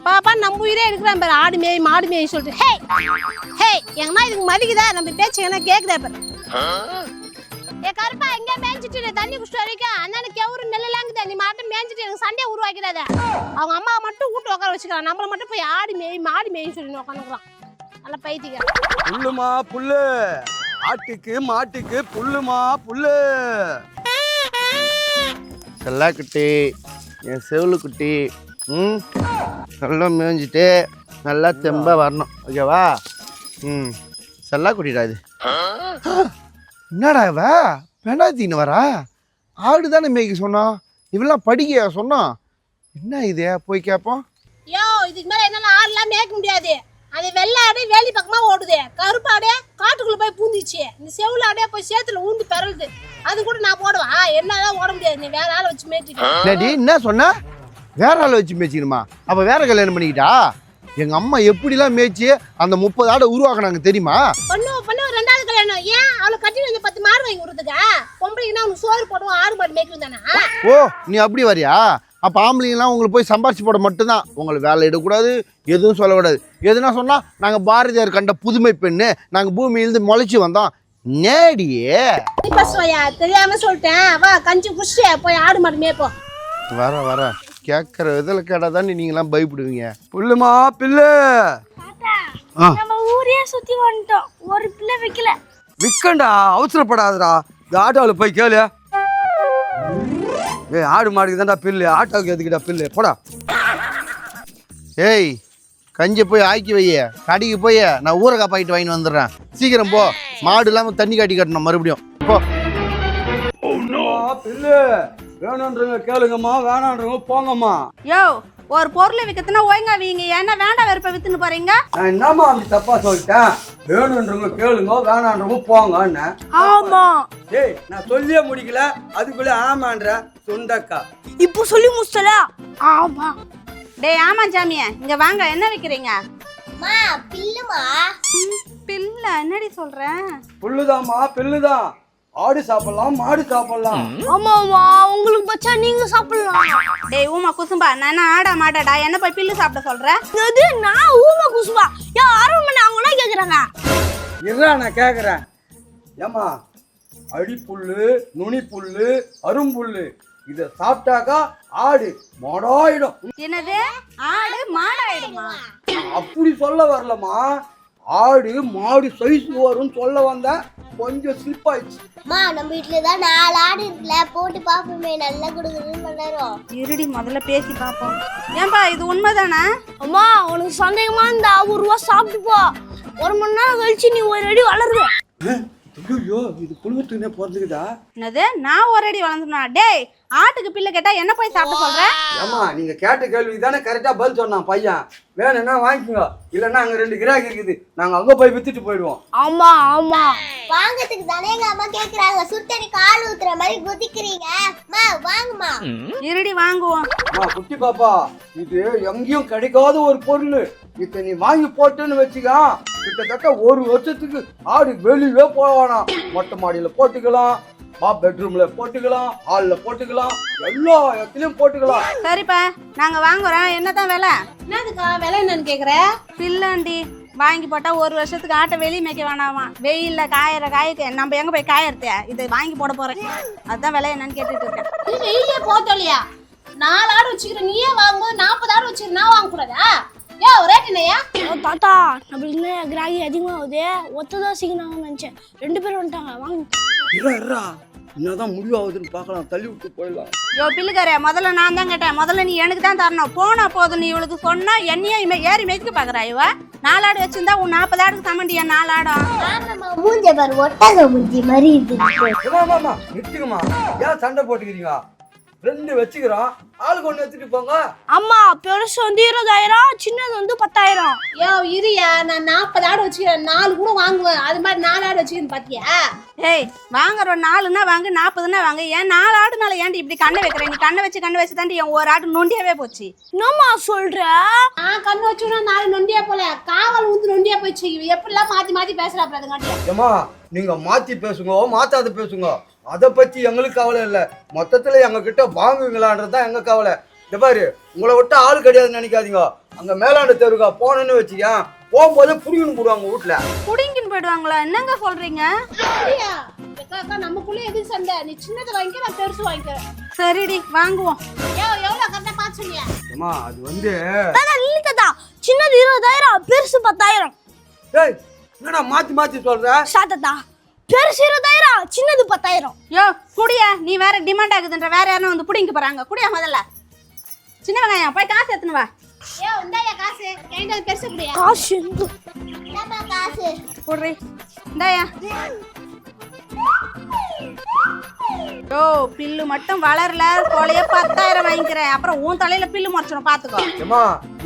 பாப்பா நம்ம உயிரே இருக்கிறான் பாரு, ஆடு மேய் மாடு மேய் சொல்லிட்டு. ஹே ஹே, எங்கன்னா இதுக்கு மதிக்குதா? நம்ம பேச்சு என்ன கேக்குதா பாரு. ஏ கருப்பா, எங்க மேய்ஞ்சிட்டு தண்ணி குடிச்சிட்டு வரைக்கும் அண்ணனுக்கு எவரு நெல்லலாங்குதா? நீ மாட்டும் மேய்ஞ்சிட்டு எனக்கு சண்டே உருவாக்கிறாத. அவங்க அம்மா மட்டும் வீட்டு உட்கார வச்சுக்கிறான், நம்மள மட்டும் போய் ஆடு மேய் மாடு மேய் சொல்லி உட்காந்துக்கிறான். நல்லா பைத்திக்க. புல்லுமா புல்லு, ஆட்டுக்கு மாட்டுக்கு புல்லுமா புல்லு. செல்லாக்குட்டி, என் செவுளு குட்டி, நல்லா மேய்ஞ்சிட்டு நல்லா தெம்பா வரணும், ஓகேவா? செல்லா குட்டிடா இது. என்னடா இவ பெண்டாத்தின்னு வரா? ஆடு தானே மேய்க்க சொன்னோம், இவெல்லாம் படிக்க சொன்னோம். என்ன இது? போய் கேட்போம். யோ, இதுக்கு மேல என்னால ஆடுலாம் மேய்க்க முடியாது. அது வெள்ளாடு வேலி பக்கமா ஓடுது, கருப்பாடே காட்டுக்குள்ள போய் பூந்துச்சு, இந்த செவுளாடே போய் சேத்துல ஊந்து பெறலுது. அது கூட நான் போடுவேன், என்னதான் ஓட முடியாது. நீ வேற ஆளை வச்சு மேய்ச்சிக்க. என்ன சொன்ன? வேற ஆளை வச்சு மேய்ச்சிக்கணுமா? அப்ப வேற கல்யாணம் பண்ணிக்கிட்டா? எங்க அம்மா எப்படிலாம் மேய்ச்சி அந்த 30 ஆடை உருவாக்குனாங்க தெரியுமா? பண்ணு ரெண்டாவது கல்யாணம். ஏன் அவளை கட்டி வந்து 10 மாடு வாங்கி கொடுத்துக்க? பொம்பளைக்குன்னா அவனுக்கு சோறு போடுவோம், ஆடு மாடு மேய்க்கணும் தானே. ஓ, நீ அப்படி வரியா? அப்போ ஆம்பளைங்கலாம் உங்களுக்கு போய் சம்பாரிச்சு போட மட்டும்தான், உங்களுக்கு வேலை எடுக்கக்கூடாது, எதுவும் சொல்லக்கூடாது. எதுனா சொன்னால் நாங்கள் பாரதியார் கண்ட புதுமை பெண்ணு, நாங்கள் பூமியிலிருந்து முளைச்சி வந்தோம். நேடியே தெரியாம சொல்லிட்டேன். வா, கஞ்சி குடிச்சு போய் ஆடு மாடு மேய்ப்போம். வர கேட்குற இதில் கேட்டால் தானே நீங்களாம் பயப்படுவீங்க. புல்லுமா பில்லு. நம்ம ஊரே சுற்றி வந்துட்டோம், ஒரு பிள்ளை விற்கல. விற்கண்டா, அவசரப்படாதடா. இந்த ஆட்டோவில் போய் கேளு. ஏய், ஆடு மாடுக்கு தான்டா பில்லு, ஆட்டோவுக்கு எதுக்கிட்டா பில்லு? போடா. ஏய், கஞ்சி போய் ஆக்கி வைய, கடைக்கு போய் நான் ஊரக்காய் பாக்கெட் வாங்கிட்டு வந்துடுறேன். சீக்கிரம் போ, மாடு இல்லாமல் தண்ணி காட்டி கட்டணும் மறுபடியும். போ. பில்லு வேணுன்றவங்க கேளுங்கம்மா, வேணான்றவங்க போங்கம்மா. யோ, ஒரு பொருளை விற்கத்துனா ஒழுங்கா வீங்க, ஏன்னா வேண்டாம் வெறுப்ப வித்துன்னு போறீங்க. நான் என்னம்மா அப்படி தப்பா சொல்லிட்டேன்? வேணுன்றவங்க கேளுங்க, வேணான்றவங்க போங்கன்னு. ஆமா. ஏய், நான் சொல்லியே முடிக்கல, அதுக்குள்ள ஆமான்ற சுண்டக்கா. இப்போ சொல்லி முடிச்சல. ஆமா. டேய் ஆமா சாமியா, இங்க வாங்க. என்ன விக்கிறீங்க? மா, பில்லுமா. பில்ல என்னடி சொல்ற? புல்லுதாம்மா, பில்லுதான். ஆடு சாப்பிடலாம், மாடு சாப்பிடலாம். ஆமாமா, உங்களுக்கு பச்சா நீங்க சாப்பிடலாம். டேய் ஊமா குசும்பா, நான் ஆடா மாட்டாடா, என்ன போய் பில்லு சாப்பிட சொல்ற? அது நான் ஊமா குசும்பா. யா, அரவமணி அவங்களா கேக்குறாங்க. இருடா, நான் கேக்குறேன். ஏமா, அடி புல்லு, நுனி புல்லு, அரும்புல்லு, இத சாப்பிட்டாக்கா ஆடு மாடாயிடும். என்னது? ஆடு மாடாயிடுமா? அப்படி சொல்ல வரலமா, ஆடு மாடு சைஸ் வரும்னு சொல்ல வந்த, கொஞ்சம் ஸ்லிப் ஆயிடுச்சு. மா, நம்ம வீட்ல தான் 4 ஆடு இருக்குல, போட்டு பாப்போமே, நல்லா குடுக்குதுன்னு பண்ணறோம். இருடி முதல்ல பேசி பாப்போம். ஏன்பா இது உண்மைதானா? அம்மா, உனக்கு சந்தேகமா இருந்தா 1 ரூபா சாப்பிட்டு போ. 1 மணி நேரம் கழிச்சு நீ 1 அடி வளருவ. ஐயோ, இது புழுவத்துக்குனே பிறந்துக்குதா? என்னது? நான் 1 அடி வளர்ந்துனா? டேய், ஆட்டுக்கு பில்லு கேட்டா என்ன போய் சாப்பிட சொல்ற? ஏமா, நீங்க கேட்ட கேள்விக்கு தானே கரெக்டா பதில் சொன்னான் பையன். வேணும்னா வாங்கிக்கோங்க, இல்லன்னா அங்க 2 கிராக்கி இருக்குது, நாங்க அங்க போய் வித்துட்டு போயிடுவோம். ஆமா ஆமா, வாங்கறதுக்கு தானே எங்க அம்மா கேக்குறாங்க. சுத்தடி கால் ஊத்துற மாதிரி குதிக்கிறீங்க. மா, வாங்குமா. இருடி வாங்குவோம். குட்டி பாப்பா, இது எங்கேயும் கிடைக்காத ஒரு பொருள். இத நீ வாங்கி போட்டுன்னு வச்சுக்கா, கிட்டத்தட்ட 1 வருஷத்துக்கு ஆடு வெளியே போவானா. மொட்டை மாடியில போட்டுக்கலாம், பெட்ரூம்ல போட்டுக்கலாம், ஹால்ல போட்டுக்கலாம், எல்லா இடத்துலயும் போட்டுக்கலாம். சரிப்பா, நாங்க வாங்குறோம். என்னதான் விலை? என்னதுக்கா விலை? என்னன்னு கேக்குற? பில்லாண்டி வாங்கி போட்டா 1 வருஷத்துக்கு ஆட்டை வெளியே மேய்க்க வேணாமா. வெயில்ல காயற காய்க்கு நம்ம எங்க போய் காயறத? இதை வாங்கி போட போறேன், அதுதான் விலை என்னன்னு கேட்டுட்டு இருக்கேன். வெயிலே போத்தலையா? 4 ஆடு வச்சுக்கிற நீயே வாங்கும்போது 40 ஆடு வச்சுக்கிற நான் வாங்க கூடாதா? ஏ ரேட் என்னையா? தாத்தா, நம்மளுக்கு கிராகி அதிகமாகுது, ஒத்ததான் சீக்கிரம் நினைச்சேன். 2 பேரும் வந்துட்டாங்க, வாங்க. என்னதான் முடிவாகுதுன்னு பார்க்கலாம், தள்ளி விட்டு போயிடலாம். யோ பிள்ளைக்காரே, முதல்ல நான் தான் கேட்டேன். முதல்ல நீ எனக்கு தான் தரணும். போனா போதும், நீ இவளுக்கு சொன்னா என்னையே ஏறி மேய்க்க பாக்குறா. இவ 4 ஆடு வச்சிருந்தா உன் 40 ஆடுக்கு சமண்டியா 4 ஆடும். மூஞ்ச பாரு, ஒட்டக மூஞ்சி மாதிரி இருக்கு. நிறுத்துக்குமா, ஏன் சண்டை போட்டுக்கிறீங்க? 2 வச்சுக்கிறோம், ஆளுக்கு 1 எடுத்துட்டு போங்க. அம்மா, பெருசு வந்து 20,000, சின்னது வந்து 10,000. யோ இரியா, நான் 40 ஆடு வச்சுக்கிறேன், 4 கூட வாங்குவேன். அது மாதிரி 4 ஆடு வச்சுக்கிறேன் பாத்தியா? ஏய், வாங்குற 4ன்னா வாங்கு, 40ன்னா வாங்கு. ஏன் 4 ஆடுனால ஏன்டி இப்படி கண்ணை வைக்கிறேன்? நீ கண்ணை வச்சு தாண்டி என் 1 ஆடு நொண்டியாவே போச்சு. என்னம்மா சொல்ற? கண்ணு வச்சுனா 4 நொண்டியா போல, காவல் ஊந்து நொண்டியா போச்சு. எப்படிலாம் மாத்தி மாத்தி பேசுறாப்ல அதுங்காட்டி. ஏமா, நீங்க மாத்தி பேசுங்க, மாத்தாத பேசுங்க, அதை பத்தி எங்களுக்கு கவலை இல்லை. மொத்தத்துல எங்க கிட்ட வாங்குவீங்களான்றதுதான் எங்க கவலை. இந்த பாரு உங்களை விட்டு ஆள் கிடையாதுன்னு நினைக்காதீங்க. அங்க மேலாண்ட தெருக்கா போனேன்னு வச்சுக்க, போகும்போதே புடிங்கன்னு போடுவாங்க வீட்டுல. புடிங்கின்னு போயிடுவாங்களா? என்னங்க சொல்றீங்க? அப்படியா? அக்கா நமக்குள்ள எதுக்கு சண்டை? நீ சின்னதை வாங்கிக்க, நான் பெருசு வாங்கிக்கிறேன். சரிடி வாங்குவோம். எவ்வளவு கரெக்டா பார்த்து சொன்னியா? அம்மா அது வந்து தாத்தா இல்ல தாத்தா, சின்னது 20,000, பெருசு 10,000. டேய் என்னடா மாத்தி மாத்தி சொல்ற? தாத்தா பெருசு 20,000, சின்னது 10,000. யோ குடியா, நீ வேற டிமாண்ட் ஆகுதுன்ற வேற யாரும் வந்து புடிங்க போறாங்க. குடியா முதல்ல. சின்ன வெங்காயம் போய் காசு எடுத்துன்னு வா. இந்தாயா காசு, என்கிட்ட பெருசு குடியா. காசு காசு குடுறி. இந்தாயா. யோ பில்லு மட்டும் வளரல, கொலைய 10,000 வாங்கிக்கிறேன். அப்புறம் உன் தலையில பில்லு முறைச்சிடும் பாத்துக்கோ. ஏமா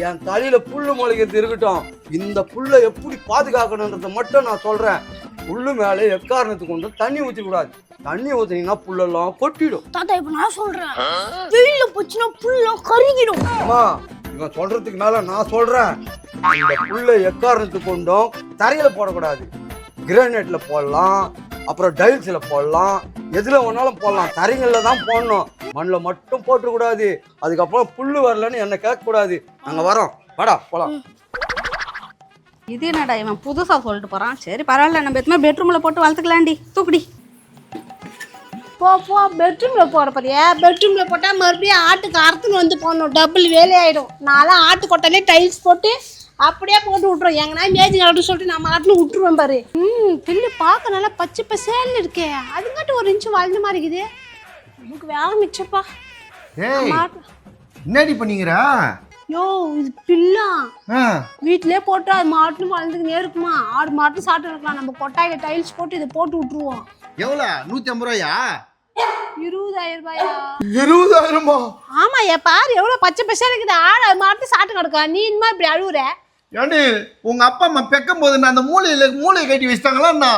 என் தலையில புல்லு முளைக்கிறது இருக்கட்டும், இந்த புல்லை எப்படி பாதுகாக்கணுன்றத மட்டும் நான் சொல்றேன். புல்லு மேலே எக்காரணத்துக்கு கொண்டு தண்ணி ஊற்றி கூடாது. தண்ணி ஊற்றினீங்கன்னா புல்லெல்லாம் கொட்டிடும். தாத்தா இப்ப நான் சொல்றேன், வெயில போச்சுன்னா புல்லாம் கருகிடும். அம்மா இவன் சொல்றதுக்கு மேல நான் சொல்றேன், இந்த புல்லை எக்காரணத்துக்கு கொண்டும் தரையில போடக்கூடாது. கிரானைட்ல போடலாம், அப்புறம் டைல்ஸ்ல போடலாம், எதுல வேணாலும் போடலாம். தரைங்கள்ல தான் போடணும், மண்ணில் மட்டும் போட்டுக்கூடாது. அதுக்கப்புறம் புல்லு வரலன்னு என்ன கேட்க கூடாது. நாங்க வரோம், வாடா போலாம். இது என்னடா இவன் புதுசா சொல்லிட்டு போறான். சரி பரவாயில்ல, நம்ம எதுவுமே பெட்ரூம்ல போட்டு வளர்த்துக்கலாண்டி. தூக்குடி. போ பெட்ரூம்ல போற பாரியா? பெட்ரூம்ல போட்டா மறுபடியும் ஆட்டுக்கு அறுத்துன்னு வந்து போடணும், டபுள் வேலையாயிடும். நான்லாம் ஆட்டு கொட்டாலே டைல்ஸ் போட்டு அப்படியே போட்டு விட்டுருவோம். எங்கன்னா மேஜிங் ஆட்டு சொல்லிட்டு நம்ம ஆட்டுன்னு விட்டுருவோம் பாரு. பில்லு பார்க்க நல்லா பச்சை பசேல்னு இருக்கே, அதுங்காட்டு ஒரு இன்ச்சு வளர்ந்த மாதிரி இருக்குது. நமக்கு வேலை மிச்சப்பா. என்னடி பண்ணீங்கற? யோ இது பில்லா வீட்லயே போட்டு அது மாட்டுன்னு வளர்ந்துக்கினே இருக்குமா. ஆடு மாட்டு சாப்பிட்டு இருக்கலாம். நம்ம கொட்டாயில டைல்ஸ் போட்டு இதை போட்டு விட்டுருவோம். எவ்வளோ? 150 ரூபாயா? 20,000 ரூபாயா? 20,000? ஆமா பாரு எவ்வளவு பச்சை பசா இருக்குது. ஆடு அது மாட்டு சாப்பிட்டு கிடக்கா. நீ இனிமே இப்படி அழுவுற? ஏண்டி உங்க அப்பா அம்மா பெக்கும் போது நான் அந்த மூளையை கட்டி வச்சிட்டாங்களா?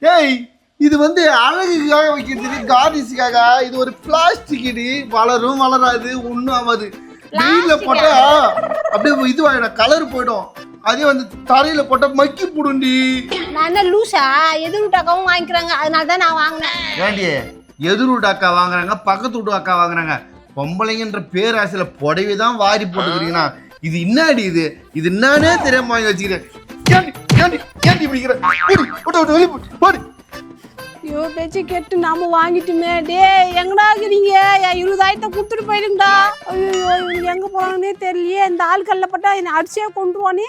ஏய் இது வந்து அழகுக்காக வைக்கிறதுக்கு, கார்னிஷுக்காக. இது ஒரு பிளாஸ்டிக். இது வளரும் வளராது, ஒன்றும் ஆகாது. வெயில போட்டா அப்படியே இதுவாயிடும், கலர் போயிடும். அதே வந்து தரையில போட்டா மக்கி போடுண்டி. நான் என்ன லூசா? எதிர்விட்டாக்காவும் வாங்கிக்கிறாங்க, அதனால தான் நான் வாங்கினேன். ஏண்டி எதிர் வீட்டு அக்கா வாங்குறாங்க, பக்கத்து வீட்டு அக்கா வாங்குறாங்க. பொம்பளைங்கன்ற பேராசையில புடவை தான் வாரி போட்டுக்கிறீங்கன்னா இது என்னடி? இது என்னன்னே தெரியாம வாங்கி வச்சுக்கிறேன். ஐயோ பேச்சு கேட்டு நாம வாங்கிட்டுமே. டே எங்கடா இருக்கிறீங்க? 20,000 கொடுத்துட்டு போயிடுங்கடா. ஐயோ இவங்க எங்க போறாங்கன்னே தெரியலையே. இந்த ஆள்கள்ல பட்டா என்ன அடிச்சே கொண்டுருவானே.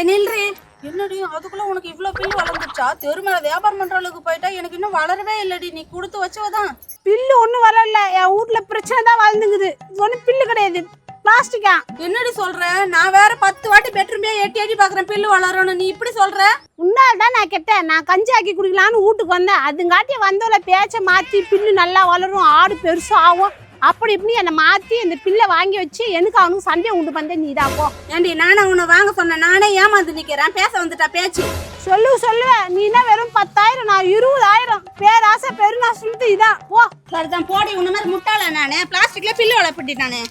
நில்றி. என்னடி அதுக்குள்ள உனக்கு இவ்ளோ பில்லு வளர்ந்துச்சா? தெருமேல வியாபாரம் பண்ற அளவுக்கு போயிட்டா. எனக்கு இன்னும் வளரவே இல்லடி. நீ கொடுத்து வச்சவதான். பில்லு ஒன்றும் வரல. என் வீட்டுல பிரச்சனை தான் வளர்ந்துங்குது. இது ஒன்றும் பில்லு கிடையாது, பிளாஸ்டிக்கா. என்னடி சொல்ற? நான் வேற 10 வாட்டி பெட்ரூமே எட்டி பாக்குறேன் பில்லு வளரணும். நீ இப்படி சொல்ற? உன்னால தான் நான் கெட்டேன். நான் கஞ்சி ஆக்கி குடிக்கலான்னு வீட்டுக்கு வந்தேன். அதுங்காட்டி வந்தோல பேச்சை மாற்றி பில்லு நல்லா வளரும், ஆடு பெருசு ஆகும், அப்படி இப்படி என்னை மாற்றி இந்த பில்லை வாங்கி வச்சு எனக்கு அவனுக்கு சண்டையை உண்டு பண்ண நீ தான் போ. ஏண்டி நானே உன்னை வாங்க சொன்னேன், நானே ஏமாந்து நிக்கிறேன். பேச வந்துட்டா பேச்சு. சொல்லுவேன். நீனா வெறும் 10,000, நான் 20,000. பேராசை பெருநாசம் இதான் போ. சரிதான் போடி. உன்ன மாதிரி முட்டாள நானு பிளாஸ்டிக்ல பில்லு வளர்ப்பிட்டானே.